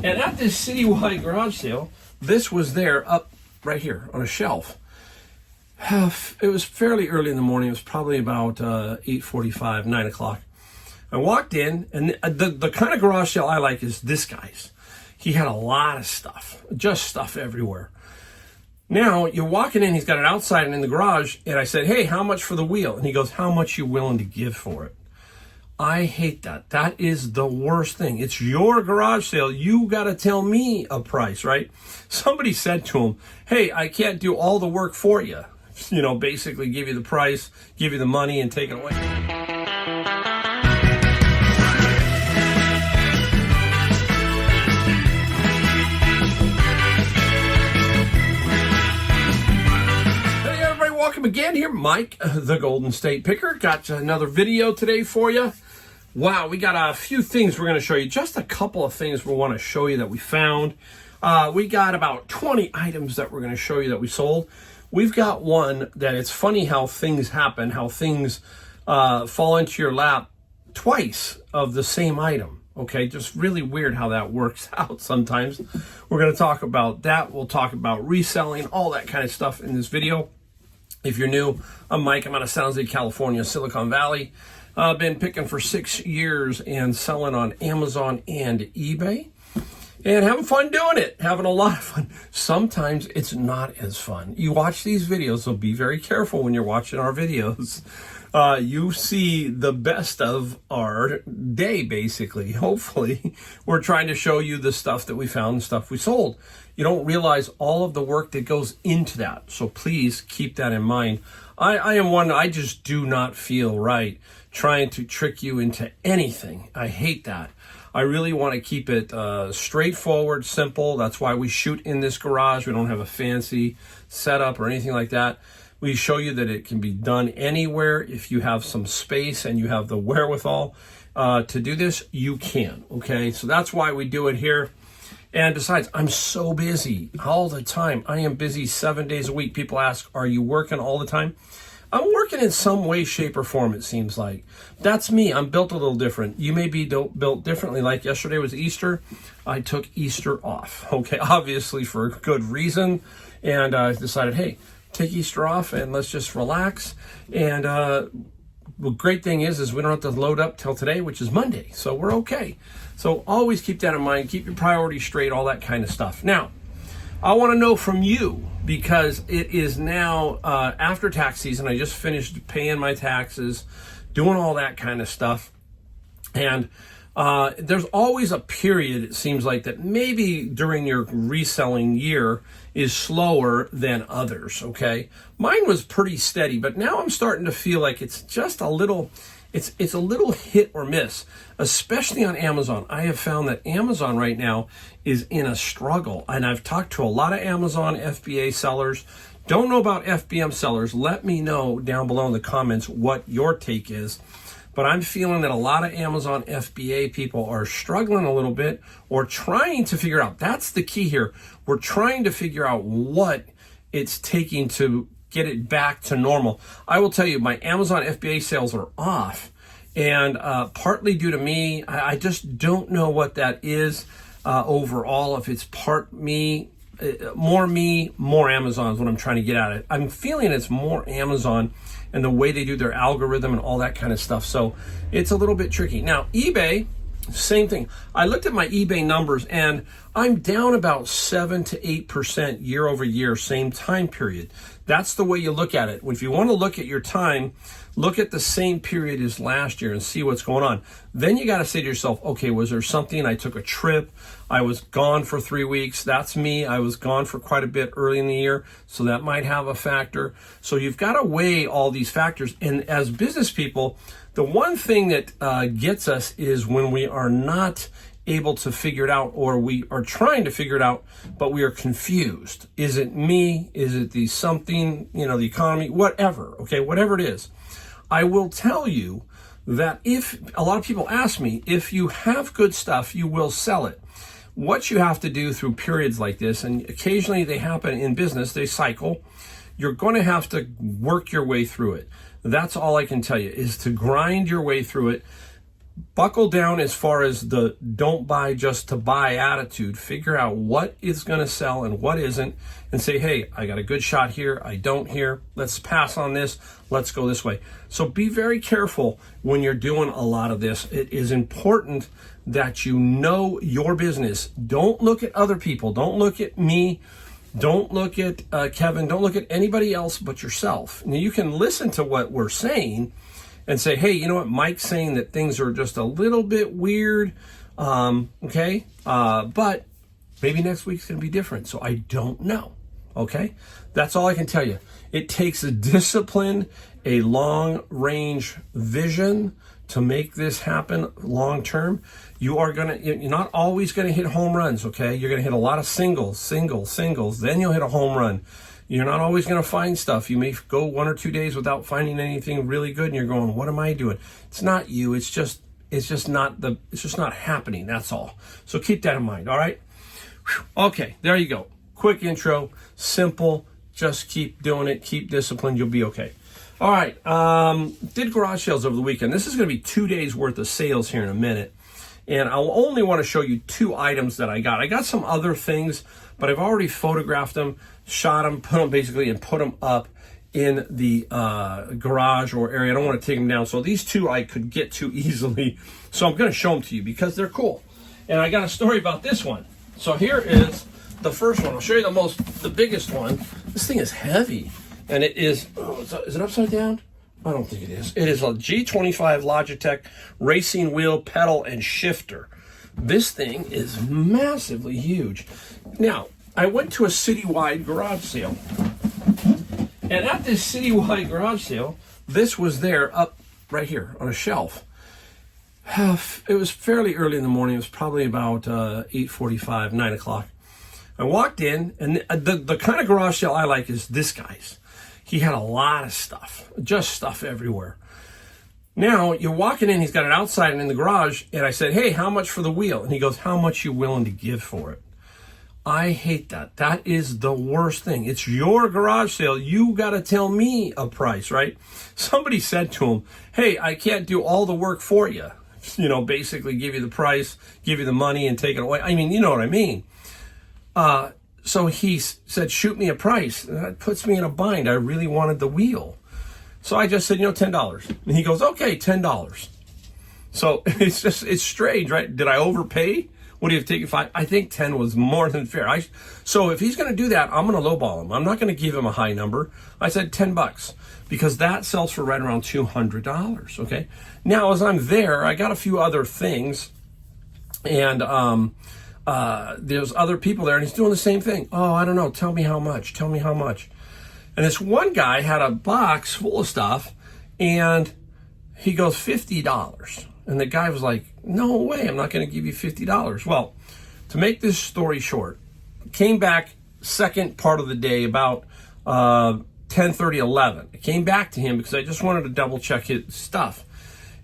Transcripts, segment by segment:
And at this citywide garage sale, this was there up right here on a shelf. It was fairly early in the morning. It was probably about 8:45, 9 o'clock. I walked in, and the kind of garage sale I like is this guy's. He had a lot of stuff, just stuff everywhere. Now, you're walking in, he's got it outside and in the garage, and I said, hey, how much for the wheel? And he goes, how much you willing to give for it? I hate that. That is the worst thing. It's your garage sale. You got to tell me a price, right? Somebody said to him, hey, I can't do all the work for you. You know, basically give you the price, give you the money, and take it away. Hey everybody, welcome again here. Mike, the Golden State Picker. Got another video today for you. Wow, we got a few things we're going to show you. Just a couple of things we want to show you that we found. We got about 20 items that we're going to show you that we sold. We've got one that it's funny how things happen, how things fall into your lap twice of the same item. Okay, just really weird how that works out sometimes. We're going to talk about that. We'll talk about reselling, all that kind of stuff in this video. If you're new, I'm Mike. I'm out of San Jose, California, Silicon Valley. I've been picking for 6 years and selling on Amazon and eBay. And having fun doing it, having a lot of fun. Sometimes it's not as fun. You watch these videos, so be very careful when you're watching our videos. You see the best of our day, basically. Hopefully, we're trying to show you the stuff that we found and stuff we sold. You don't realize all of the work that goes into that. So please keep that in mind. I am one, I just do not feel right trying to trick you into anything. I hate that. I really want to keep it straightforward, simple. That's why we shoot in this garage. We don't have a fancy setup or anything like that. We show you that it can be done anywhere. If you have some space and you have the wherewithal to do this, you can, okay? So that's why we do it here. And besides, I'm so busy all the time. I am busy 7 days a week. People ask, are you working all the time? I'm working in some way, shape, or form, it seems like. That's me. I'm built a little different. You may be built differently. Like yesterday was Easter. I took Easter off, okay, obviously for a good reason. And I decided, hey, take Easter off and let's just relax. And the great thing is we don't have to load up till today, which is Monday. So we're okay. So always keep that in mind. Keep your priorities straight, all that kind of stuff. Now, I want to know from you, because it is now after tax season. I just finished paying my taxes, doing all that kind of stuff. And there's always a period, it seems like, that maybe during your reselling year is slower than others, okay? Mine was pretty steady, but now I'm starting to feel like it's just a little... It's a little hit or miss, especially on Amazon. I have found that Amazon right now is in a struggle, and I've talked to a lot of Amazon FBA sellers. Don't know about FBM sellers. Let me know down below in the comments what your take is. But I'm feeling that a lot of Amazon FBA people are struggling a little bit or trying to figure out. That's the key here. We're trying to figure out what it's taking to get it back to normal. I will tell you, my Amazon FBA sales are off, and partly due to me. I just don't know what that is overall. If it's part me, more Amazon is what I'm trying to get at it. I'm feeling it's more Amazon and the way they do their algorithm and all that kind of stuff. So it's a little bit tricky. Now, eBay, same thing. I looked at my eBay numbers and I'm down about 7 to 8% year over year, same time period. That's the way you look at it. If you want to look at your time, look at the same period as last year and see what's going on. Then you got to say to yourself, okay, was there something? I took a trip. I was gone for 3 weeks. That's me. I was gone for quite a bit early in the year, so that might have a factor. So you've got to weigh all these factors. And as business people, the one thing that gets us is when we are not able to figure it out, or we are trying to figure it out, but we are confused. Is it me? Is it the something, the economy, whatever, okay, whatever it is. I will tell you that if a lot of people ask me, if you have good stuff, you will sell it. What you have to do through periods like this, and occasionally they happen in business, they cycle, you're going to have to work your way through it. That's all I can tell you, is to grind your way through it. buckle down as far as the don't buy just to buy attitude. Figure out what is going to sell and what isn't, and say, hey, I got a good shot here, I don't here, let's pass on this, let's go this way. So be very careful when you're doing a lot of this. It is important that you know your business. Don't look at other people, don't look at me, don't look at Kevin, don't look at anybody else but yourself. Now, you can listen to what we're saying and say, hey, you know what, Mike's saying that things are just a little bit weird, okay? But maybe next week's going to be different, so I don't know, okay? That's all I can tell you. It takes a discipline, a long-range vision to make this happen long-term. You're not always going to hit home runs, okay? You're going to hit a lot of singles, then you'll hit a home run. You're not always going to find stuff. You may go 1 or 2 days without finding anything really good, and you're going, what am I doing? It's not you. It's just not happening. That's all. So keep that in mind. All right. Whew. Okay. There you go. Quick intro. Simple. Just keep doing it. Keep disciplined. You'll be okay. All right. Did garage sales over the weekend. This is going to be 2 days worth of sales here in a minute. And I'll only want to show you 2 items that I got. I got some other things, but I've already photographed them, shot them, put them up in the garage or area. I don't want to take them down. So these 2 I could get to easily. So I'm going to show them to you because they're cool. And I got a story about this one. So here is the first one. I'll show you the biggest one. This thing is heavy. And it is, is it upside down? I don't think it is. It is a G25 Logitech racing wheel, pedal, and shifter. This thing is massively huge. Now, I went to a citywide garage sale. And at this citywide garage sale, this was there up right here on a shelf. It was fairly early in the morning. It was probably about 8:45, 9 o'clock. I walked in, and the kind of garage sale I like is this guy's. He had a lot of stuff, just stuff everywhere. Now, you're walking in, he's got it outside and in the garage, and I said, hey, how much for the wheel? And he goes, how much you willing to give for it? I hate that. That is the worst thing. It's your garage sale. You got to tell me a price, right? Somebody said to him, hey, I can't do all the work for you. You know, basically give you the price, give you the money, and take it away. I mean, you know what I mean. So he said, shoot me a price. That puts me in a bind. I really wanted the wheel. So I just said, $10. And he goes, okay, $10. So it's strange, right? Did I overpay? Would he have taken 5? I think 10 was more than fair. So if he's going to do that, I'm going to lowball him. I'm not going to give him a high number. I said $10 because that sells for right around $200. Okay. Now, as I'm there, I got a few other things, and there's other people there, and he's doing the same thing. Oh, I don't know. Tell me how much. Tell me how much. And this one guy had a box full of stuff, and he goes, $50. And the guy was like, no way, I'm not going to give you $50. Well, to make this story short, came back second part of the day, about 10:30, 11. I came back to him because I just wanted to double check his stuff.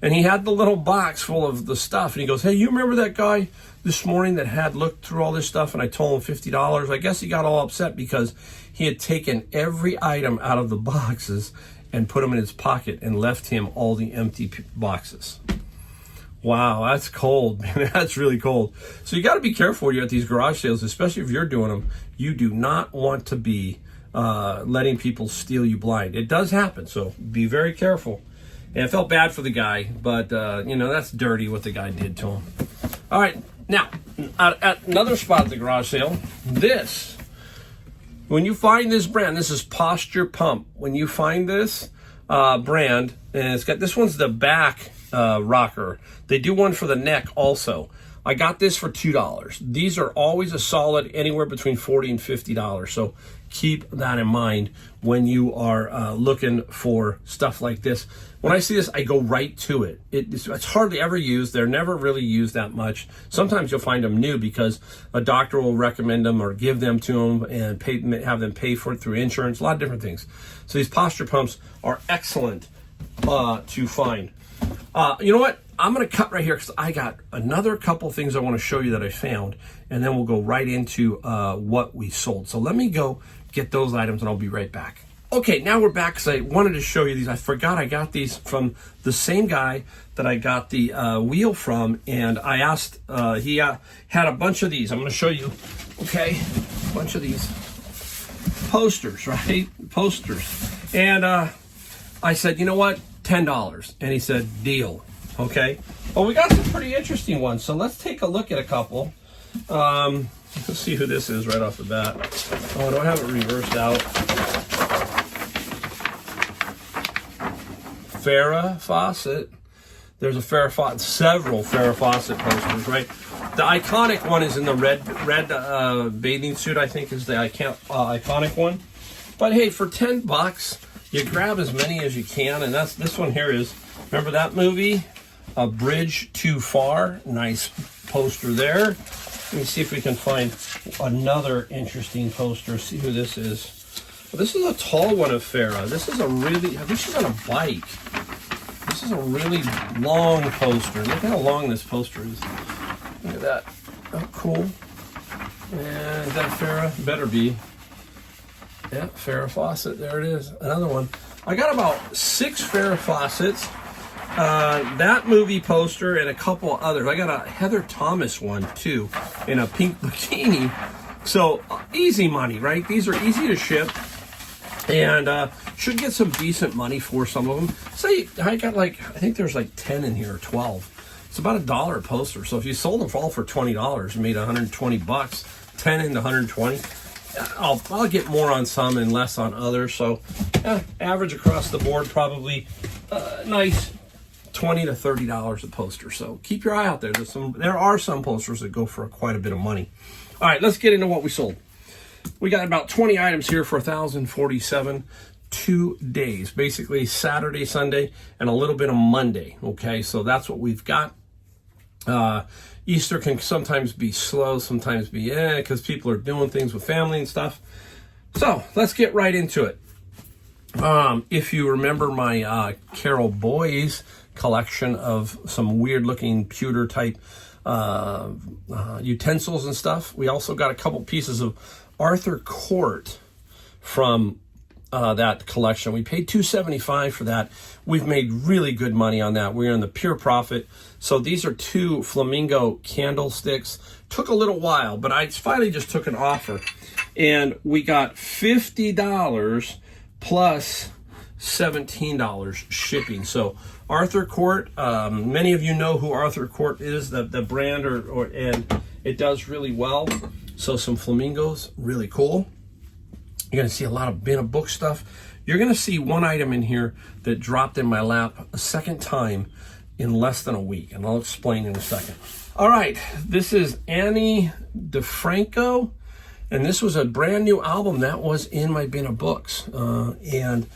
And he had the little box full of the stuff. And he goes, hey, you remember that guy this morning that had looked through all this stuff and I told him $50? I guess he got all upset because he had taken every item out of the boxes and put them in his pocket and left him all the empty boxes. Wow, that's cold, man. That's really cold. So you got to be careful when you're at these garage sales, especially if you're doing them. You do not want to be letting people steal you blind. It does happen, so be very careful. And I felt bad for the guy, but, that's dirty what the guy did to him. All right, now, at another spot at the garage sale, when you find this brand, this is Posture Pump. When you find this brand, and it's got, this one's the back rocker. They do one for the neck also. I got this for $2. These are always a solid anywhere between $40 and $50. So keep that in mind when you are looking for stuff like this. When I see this, I go right to it. It's hardly ever used. They're never really used that much. Sometimes you'll find them new because a doctor will recommend them or give them to them and have them pay for it through insurance, a lot of different things. So these posture pumps are excellent to find. You know what? I'm going to cut right here because I got another couple things I want to show you that I found, and then we'll go right into what we sold. So let me go get those items, and I'll be right back. Okay, now we're back because I wanted to show you these. I forgot I got these from the same guy that I got the wheel from, and I asked, he had a bunch of these. I'm going to show you, okay, a bunch of these posters, right? Posters. And I said, you know what, $10. And he said, deal, okay? Well, we got some pretty interesting ones, so let's take a look at a couple. Let's see who this is right off the bat. Oh, do I have it reversed out? Farrah Fawcett. There's a Farrah Fawcett, several Farrah Fawcett posters, right? The iconic one is in the red bathing suit, I think is the iconic one. But hey, for $10, you grab as many as you can, and this one here is, remember that movie, A Bridge Too Far? Nice poster there. Let me see if we can find another interesting poster. See who this is. Well, this is a tall one of Farrah. This is I think she's on a bike. This is a really long poster. Look how long this poster is. Look at that. Oh, cool. And is that Farrah? Better be. Yeah, Farrah Fawcett. There it is. Another one. I got about 6 Farrah Fawcett's. That movie poster and a couple others. I got a Heather Thomas one too in a pink bikini. So easy money, right? These are easy to ship. And should get some decent money for some of them. Say I got I think there's like 10 in here or 12. It's about $1 a poster. So if you sold them all for $20, you made 120 bucks. 10 into 120. I'll get more on some and less on others. So average across the board, probably nice $20 to $30 a poster. So keep your eye out there. There are some posters that go for quite a bit of money. All right, let's get into what we sold. We got about 20 items here for $1,047, 2 days, basically Saturday, Sunday, and a little bit of Monday. Okay, so that's what we've got. Easter can sometimes be slow, sometimes be because people are doing things with family and stuff. So let's get right into it. If you remember my Carol Boys collection of some weird looking pewter type utensils and stuff, we also got a couple pieces of Arthur Court from that collection. We paid $275 for that. We've made really good money on that. We're in the pure profit. So these are 2 flamingo candlesticks. Took a little while, but I finally just took an offer, and we got $50 plus $17 shipping. So Arthur Court, many of you know who Arthur Court is, the brand, and it does really well. So some flamingos, really cool. You're going to see a lot of bin of book stuff. You're going to see one item in here that dropped in my lap a second time in less than a week, and I'll explain in a second. All right, this is Ani DiFranco, and this was a brand new album that was in my bin of books. And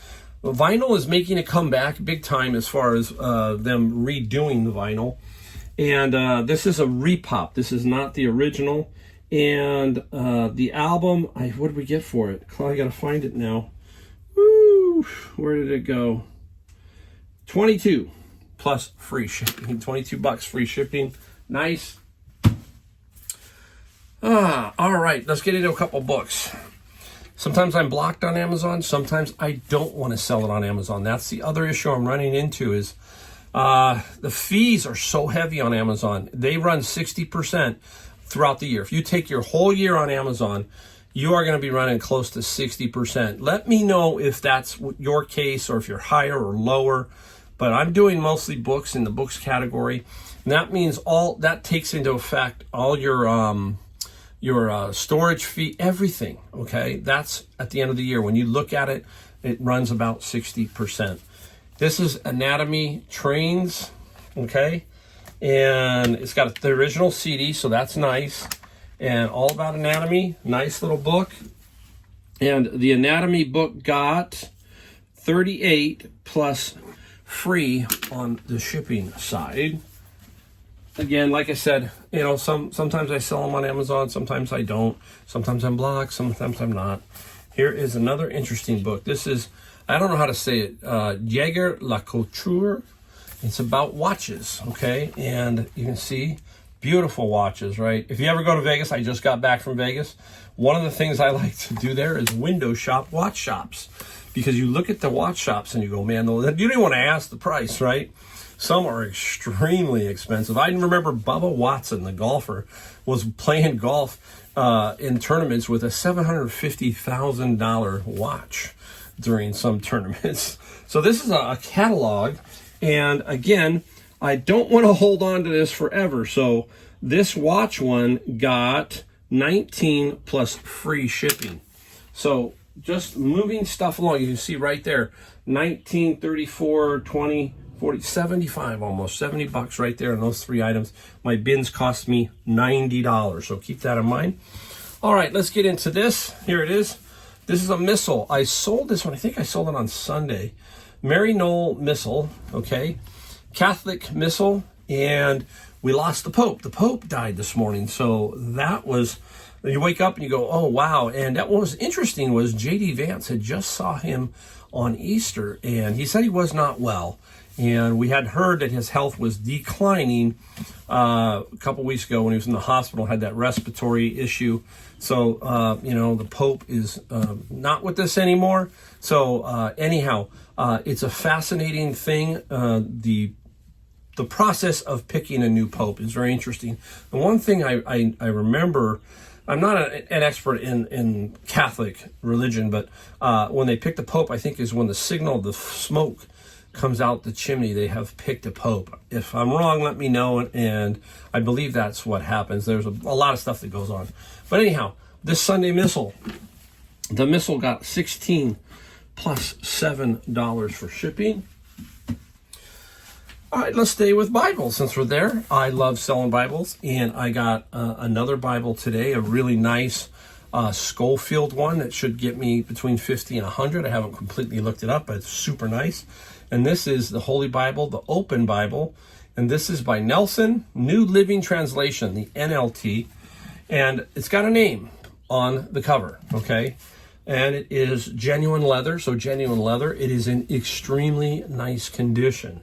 vinyl is making a comeback big time as far as them redoing the vinyl. And this is a repop. This is not the original. And the album, what did we get for it? I gotta find it now. Woo! Where did it go? 22 plus free shipping. 22 bucks free shipping. Nice. All right, let's get into a couple books. Sometimes I'm blocked on Amazon. Sometimes I don't want to sell it on Amazon. That's the other issue I'm running into is the fees are so heavy on Amazon. They run 60% throughout the year. If you take your whole year on Amazon, you are going to be running close to 60%. Let me know if that's your case or if you're higher or lower. But I'm doing mostly books in the books category. And that means all that takes into effect all your storage fee, everything. Okay, that's at the end of the year. When you look at it, it runs about 60%. This is Anatomy Trains. Okay. And it's got the original CD, so that's nice. And all about anatomy, nice little book. And the anatomy book got 38 plus free on the shipping side. Again, like I said, sometimes I sell them on Amazon, sometimes I don't. Sometimes I'm blocked, sometimes I'm not. Here is another interesting book. This is, I don't know how to say it, Jaeger La Couture. It's about watches, okay? And you can see beautiful watches, right? If you ever go to Vegas, I just got back from Vegas. One of the things I like to do there is window shop watch shops. because you look at the watch shops and you go, man, you don't even want to ask the price, right? Some are extremely expensive. I remember Bubba Watson, the golfer, was playing golf in tournaments with a $750,000 watch during some tournaments. So this is a catalog. And again, I don't want to hold on to this forever. So this watch one got 19 plus free shipping. So just moving stuff along, you can see right there, 19, 34, 20, 40, 75, almost 70 bucks right there on those three items. My bins cost me $90, so keep that in mind. All right, let's get into this. Here it is. This is a missal. I sold this one. I think I sold it on Sunday. Mary Knoll missal, okay? Catholic missal, and we lost the Pope. The Pope died this morning, so that was, you wake up and you go, oh, wow. And that was interesting was J.D. Vance had just saw him on Easter, and he said he was not well. And we had heard that his health was declining a couple weeks ago when he was in the hospital, had that respiratory issue. So, you know, the Pope is not with us anymore. So anyhow, it's a fascinating thing. The process of picking a new Pope is very interesting. The one thing I remember, I'm not an expert in Catholic religion, but when they pick the Pope, I think is when the signal of the smoke comes out the chimney, they have picked a Pope. If I'm wrong, let me know, and I believe that's what happens. There's a lot of stuff that goes on. But anyhow, this Sunday missal, the missal got 16 plus $7 for shipping. All right, let's stay with Bibles since we're there. I love selling Bibles, and I got another Bible today, a really nice Schofield one that should get me between 50 and 100. I haven't completely looked it up, but it's super nice. And this is the Holy Bible, the Open Bible. And this is by Nelson, New Living Translation, the NLT. And it's got a name on the cover, okay? And it is genuine leather, so genuine leather. It is in extremely nice condition.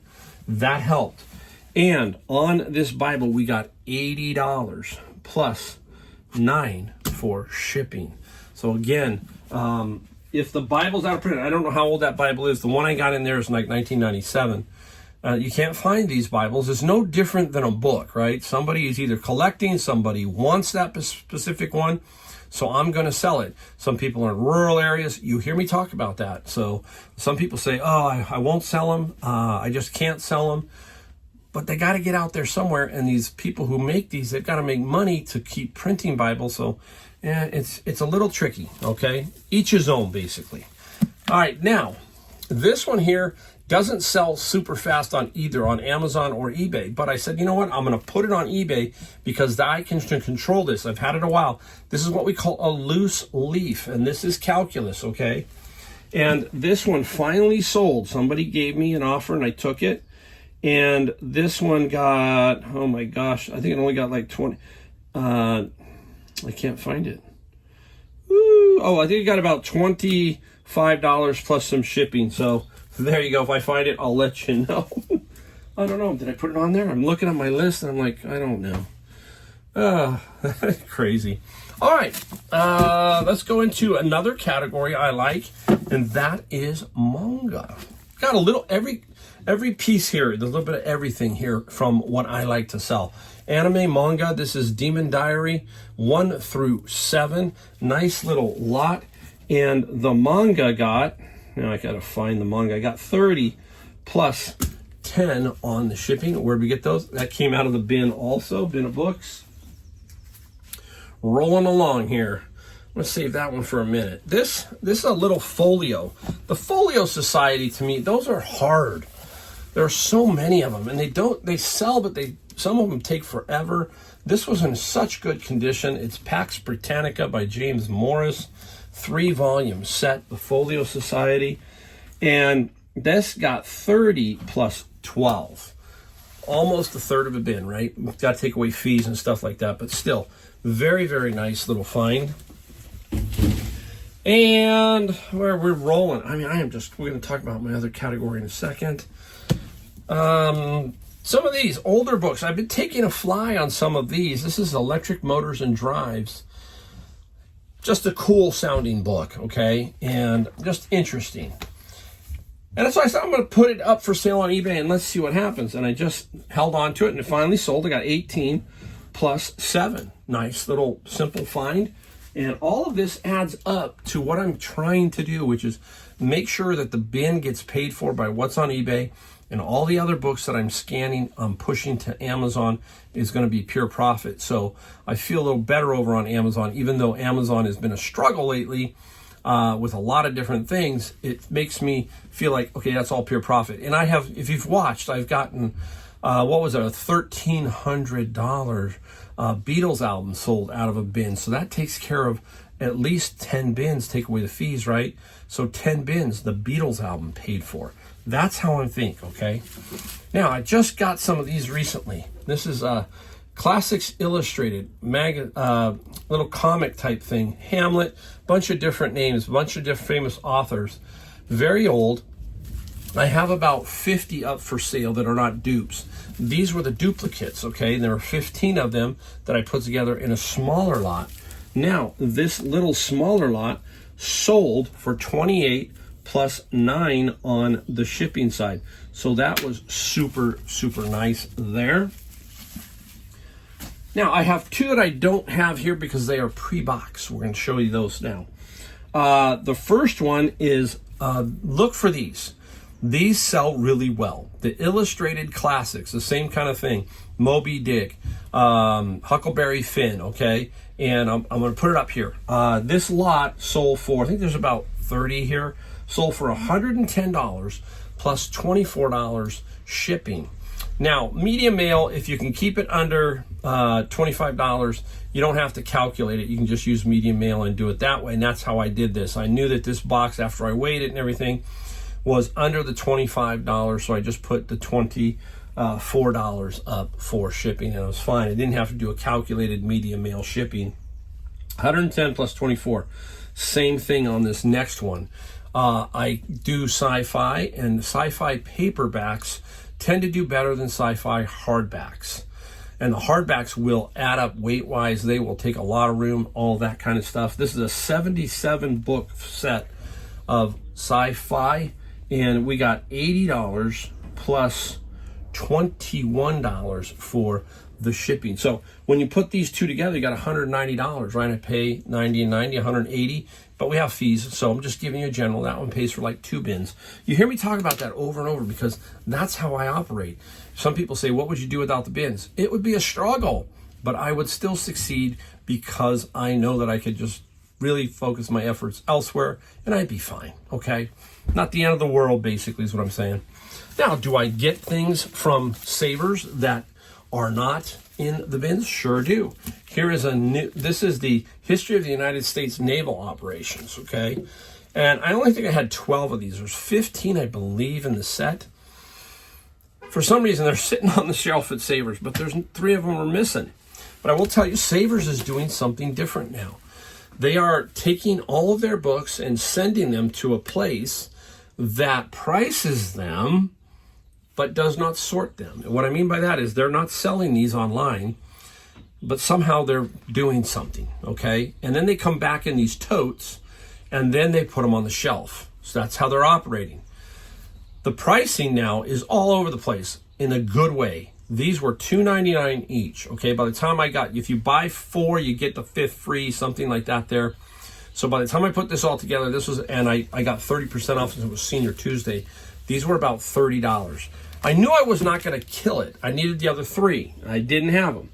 That helped. And on this Bible, we got $80 plus $9 for shipping. So again, if the Bible's out of print, I don't know how old that Bible is. The one I got in there is like 1997. You can't find these Bibles. It's no different than a book, right? Somebody is either collecting, somebody wants that specific one, so I'm going to sell it. Some people are in rural areas. You hear me talk about that. So some people say, oh, I won't sell them. I just can't sell them. But they got to get out there somewhere, and these people who make these, they've got to make money to keep printing Bibles. So yeah, it's a little tricky, okay? Each his own, basically. All right, now, this one here doesn't sell super fast on either on Amazon or eBay. But I said, you know what? I'm going to put it on eBay because I can control this. I've had it a while. This is what we call a loose leaf, and this is calculus, okay? And this one finally sold. Somebody gave me an offer, and I took it. And this one got, oh my gosh, I think it only got like 20. I can't find it. Ooh, oh, I think it got about $25 plus some shipping. So there you go. If I find it, I'll let you know. I don't know. Did I put it on there? I'm looking at my list and I'm like, I don't know. Crazy. All right. Let's go into another category I like, and that is manga. Got a little, every piece here, there's a little bit of everything here from what I like to sell. Anime, manga, this is Demon Diary 1 through 7. Nice little lot. And the manga got, now I gotta find the manga, I got 30 plus 10 on the shipping. Where'd we get those? That came out of the bin also, bin of books. Rolling along here. I'm gonna save that one for a minute. This is a little folio. The Folio Society, to me, those are hard. There are so many of them, and they sell, but some of them take forever. This was in such good condition. It's Pax Britannica by James Morris, 3-volume set, the Folio Society, and this got 30 plus 12. Almost a third of a bin, right? We've got to take away fees and stuff like that, but still, very, very nice little find. And where we're rolling, I mean, we're going to talk about my other category in a second. Some of these older books, I've been taking a fly on some of these. This is Electric Motors and Drives. just a cool sounding book, okay? And just interesting. And that's why I said I'm going to put it up for sale on eBay and let's see what happens. And I just held on to it and it finally sold. I got 18 plus 7. Nice little simple find. And all of this adds up to what I'm trying to do, which is make sure that the bin gets paid for by what's on eBay, and all the other books that I'm scanning, I'm pushing to Amazon is going to be pure profit. So I feel a little better over on Amazon, even though Amazon has been a struggle lately with a lot of different things. It makes me feel like, okay, that's all pure profit. And I have, if you've watched, I've gotten, what was it, a $1,300 Beatles album sold out of a bin. So that takes care of at least 10 bins, take away the fees, right? So 10 bins, the Beatles album paid for. That's how I think, okay? Now, I just got some of these recently. This is Classics Illustrated, little comic type thing. Hamlet, bunch of different names, bunch of different famous authors. Very old. I have about 50 up for sale that are not dupes. These were the duplicates, okay? There were 15 of them that I put together in a smaller lot. Now, this little smaller lot sold for 28 plus 9 on the shipping side. So that was super, super nice there. Now, I have 2 that I don't have here because they are pre-boxed. We're going to show you those now. The first one is, look for these. These sell really well. The Illustrated Classics, the same kind of thing. Moby Dick, Huckleberry Finn, okay? And I'm going to put it up here. This lot sold for, I think there's about 30 here, sold for $110 plus $24 shipping. Now, medium mail, if you can keep it under $25, you don't have to calculate it. You can just use medium mail and do it that way. And that's how I did this. I knew that this box, after I weighed it and everything, was under the $25, so I just put the $24 up for shipping, and it was fine. I didn't have to do a calculated medium mail shipping. 110 plus 24. Same thing on this next one. I do sci-fi, and sci-fi paperbacks tend to do better than sci-fi hardbacks. And the hardbacks will add up weight-wise. They will take a lot of room, all that kind of stuff. This is a 77-book set of sci-fi, and we got $80 plus $21 for the shipping. So when you put these 2 together, you got $190, right? I pay $90 and $90, $180, but we have fees. So I'm just giving you a general. That one pays for like 2 bins. You hear me talk about that over and over because that's how I operate. Some people say, what would you do without the bins? It would be a struggle, but I would still succeed because I know that I could just really focus my efforts elsewhere and I'd be fine, okay? Not the end of the world, basically, is what I'm saying. Now, do I get things from savers that are not in the bins? Sure do. Here is this is the history of the United States naval operations, okay? And I only think I had 12 of these. There's 15, I believe, in the set. For some reason, they're sitting on the shelf at Savers, but there's 3 of them are missing. But I will tell you, Savers is doing something different now. They are taking all of their books and sending them to a place that prices them but does not sort them. And what I mean by that is they're not selling these online, but somehow they're doing something, okay? And then they come back in these totes, and then they put them on the shelf. So that's how they're operating. The pricing now is all over the place in a good way. These were $2.99 each, okay? By the time I got, if you buy 4, you get the 5th free, something like that there. So by the time I put this all together, this was, and I got 30% off since it was Senior Tuesday. These were about $30. I knew I was not going to kill it. I needed the other 3. I didn't have them.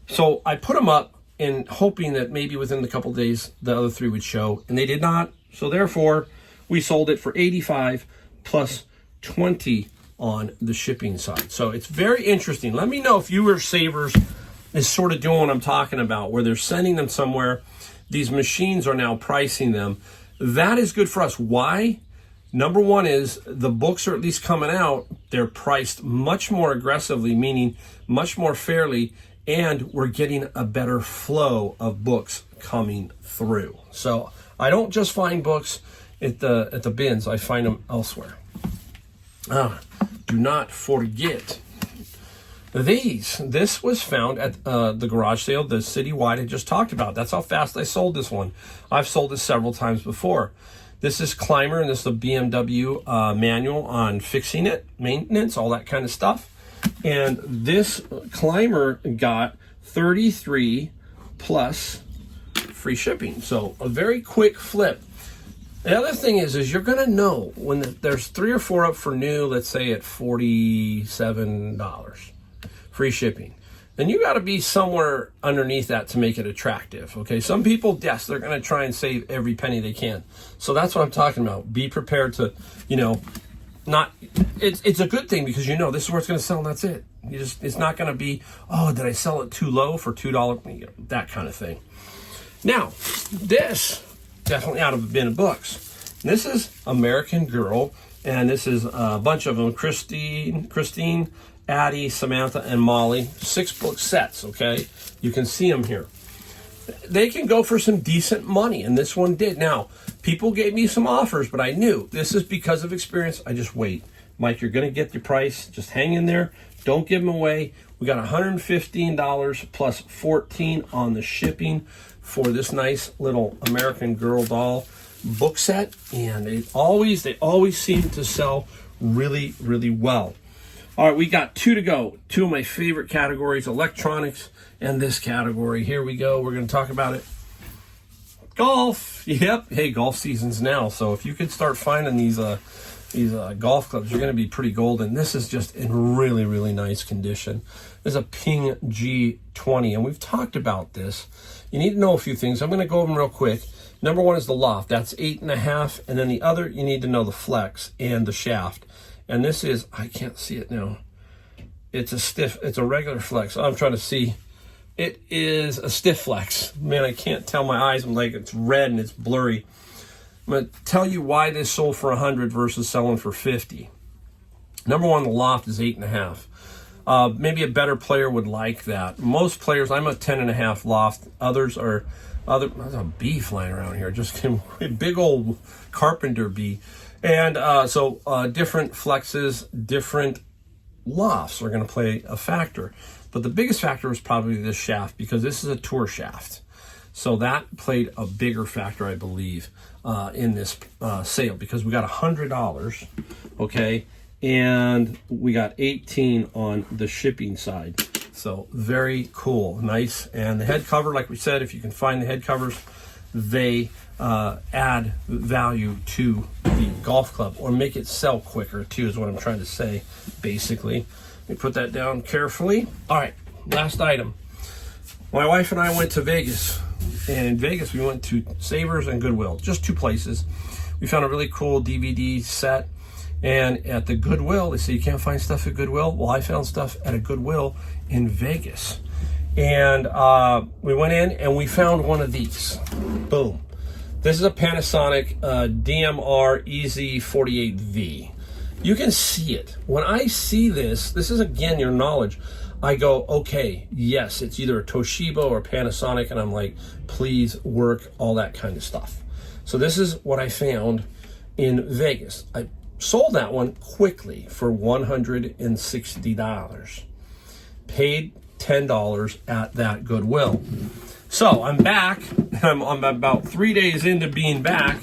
So I put them up in hoping that maybe within a couple of days, the other 3 would show, and they did not. So therefore, we sold it for $85 plus $20 on the shipping side. So it's very interesting. Let me know if you or Savers is sort of doing what I'm talking about, where they're sending them somewhere. These machines are now pricing them. That is good for us. Why? Number one is the books are at least coming out. They're priced much more aggressively, meaning much more fairly, and we're getting a better flow of books coming through. So I don't just find books at the bins. I find them elsewhere. Do not forget This was found at the garage sale, the Citywide I just talked about. That's how fast I sold this one. I've sold it several times before. This is Climber, and this is the BMW manual on fixing it, maintenance, all that kind of stuff. And this Climber got 33 plus free shipping. So a very quick flip. The other thing is you're going to know when there's 3 or 4 up for new, let's say at $47 free shipping. Then you got to be somewhere underneath that to make it attractive. Okay, some people, yes, they're going to try and save every penny they can. So that's what I'm talking about. Be prepared to, it's a good thing because this is where it's going to sell and that's it. It's not going to be, oh, did I sell it too low for $2? That kind of thing. Now, this definitely out of a bin of books. This is American Girl, and this is a bunch of them. Christine, Addie, Samantha, and Molly. 6-book sets, okay? You can see them here. They can go for some decent money, and this one did. Now, people gave me some offers, but I knew this is because of experience. I just wait. Mike, you're going to get your price. Just hang in there. Don't give them away. We got $115 plus $14 on the shipping for this nice little American Girl doll book set, and they always seem to sell really, really well. All right, we got 2 to go. 2 of my favorite categories, electronics and this category. Here we go. We're going to talk about it. Golf. Yep. Hey, golf season's now. So if you could start finding these golf clubs, you're going to be pretty golden. This is just in really, really nice condition. There's a Ping G20, and we've talked about this. You need to know a few things. I'm going to go over them real quick. Number 1 is the loft. That's 8.5, and then the other, you need to know the flex and the shaft. And this is, I can't see it now. It's a regular flex. I'm trying to see. It is a stiff flex. Man, I can't tell my eyes. I'm like, it's red and it's blurry. I'm going to tell you why this sold for 100 versus selling for 50. Number 1, the loft is 8.5. Maybe a better player would like that. Most players, I'm a 10.5 loft. There's a bee flying around here. Just a big old carpenter bee. And so different flexes, different lofts are going to play a factor. But the biggest factor is probably this shaft, because this is a tour shaft. So that played a bigger factor, I believe, in this sale, because we got $100, okay, and we got 18 on the shipping side. So very cool, nice. And the head cover, like we said, if you can find the head covers, they add value to the golf club, or make it sell quicker too, is what I'm trying to say, basically. Let me put that down carefully. All right, last item. My wife and I went to Vegas, and in Vegas we went to Savers and Goodwill, just 2 places. We found a really cool DVD set, and at the Goodwill, they say you can't find stuff at Goodwill. Well, I found stuff at a Goodwill in Vegas, and we went in and we found one of these. Boom. This is a Panasonic DMR EZ48V. You can see it. When I see this is again your knowledge. I go, okay, yes, it's either a Toshiba or Panasonic, and I'm like, please work, all that kind of stuff. So this is what I found in Vegas. I sold that one quickly for $160. Paid $10 at that Goodwill. So I'm back, I'm about 3 days into being back,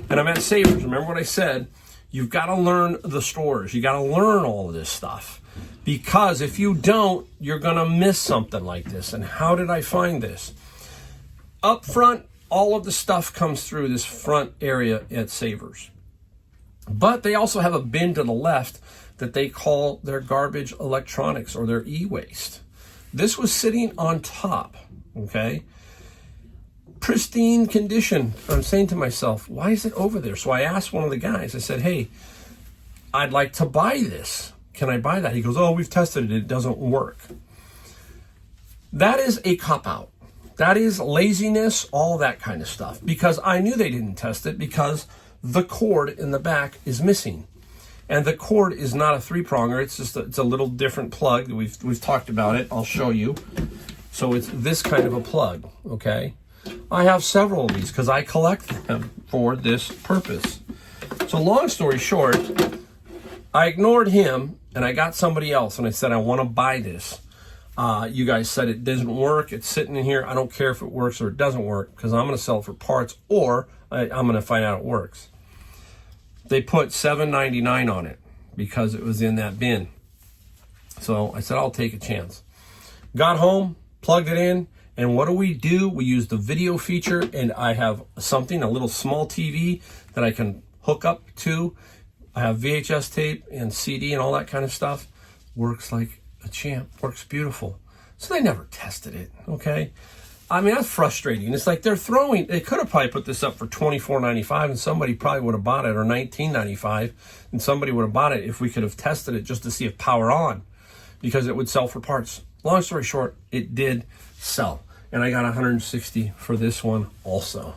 and I'm at Savers. Remember what I said? You've got to learn the stores. You got to learn all of this stuff. Because if you don't, you're going to miss something like this. And how did I find this? Up front, all of the stuff comes through this front area at Savers. But they also have a bin to the left that they call their garbage electronics, or their e-waste. This was sitting on top, okay? Pristine condition. I'm saying to myself, why is it over there? So I asked one of the guys, I said, hey, I'd like to buy this. Can I buy that? He goes, oh, we've tested it. It doesn't work. That is a cop-out. That is laziness, all that kind of stuff. Because I knew they didn't test it, because the cord in the back is missing. And the cord is not a 3-pronger. It's just it's a little different plug. We've talked about it. I'll show you. So it's this kind of a plug, okay? I have several of these because I collect them for this purpose. So long story short, I ignored him, and I got somebody else, and I said, I want to buy this. You guys said it doesn't work. It's sitting in here. I don't care if it works or it doesn't work, because I'm going to sell it for parts, or I'm going to find out it works. They put $7.99 on it because it was in that bin. So I said, I'll take a chance. Got home, plugged it in, and what do? We use the video feature, and I have a little small TV that I can hook up to. I have VHS tape and CD and all that kind of stuff. Works like a champ. Works beautiful. So they never tested it, okay? I mean, that's frustrating. It's like they could have probably put this up for $24.95, and somebody probably would have bought it, or $19.95, and somebody would have bought it if we could have tested it just to see if power on, because it would sell for parts. Long story short, it did sell. And I got $160 for this one also,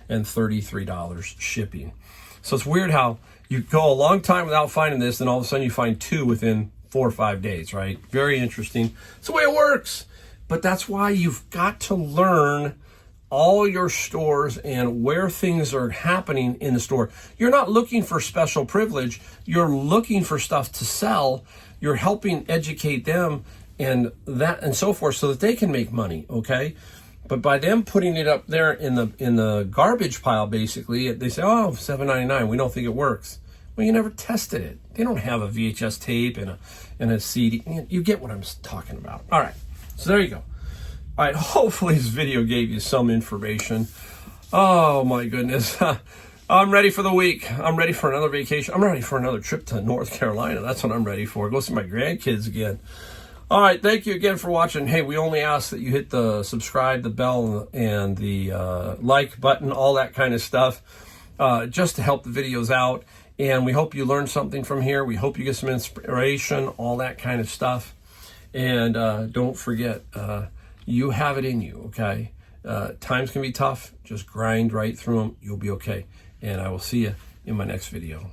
and $33 shipping. So it's weird how you go a long time without finding this, and all of a sudden you find two within 4 or 5 days, right? Very interesting. It's the way it works. But that's why you've got to learn all your stores and where things are happening in the store. You're not looking for special privilege. You're looking for stuff to sell. You're helping educate them and that and so forth, so that they can make money, okay? But by them putting it up there in the garbage pile, basically, they say, oh, $7.99, we don't think it works. Well, you never tested it. They don't have a VHS tape and a CD. You get what I'm talking about. All right, so there you go. All right, hopefully this video gave you some information. Oh, my goodness. I'm ready for the week. I'm ready for another vacation. I'm ready for another trip to North Carolina. That's what I'm ready for. Go see my grandkids again. All right, thank you again for watching. Hey, we only ask that you hit the subscribe, the bell, and the like button, all that kind of stuff, just to help the videos out. And we hope you learned something from here. We hope you get some inspiration, all that kind of stuff. And don't forget, you have it in you, okay? Times can be tough. Just grind right through them. You'll be okay. And I will see you in my next video.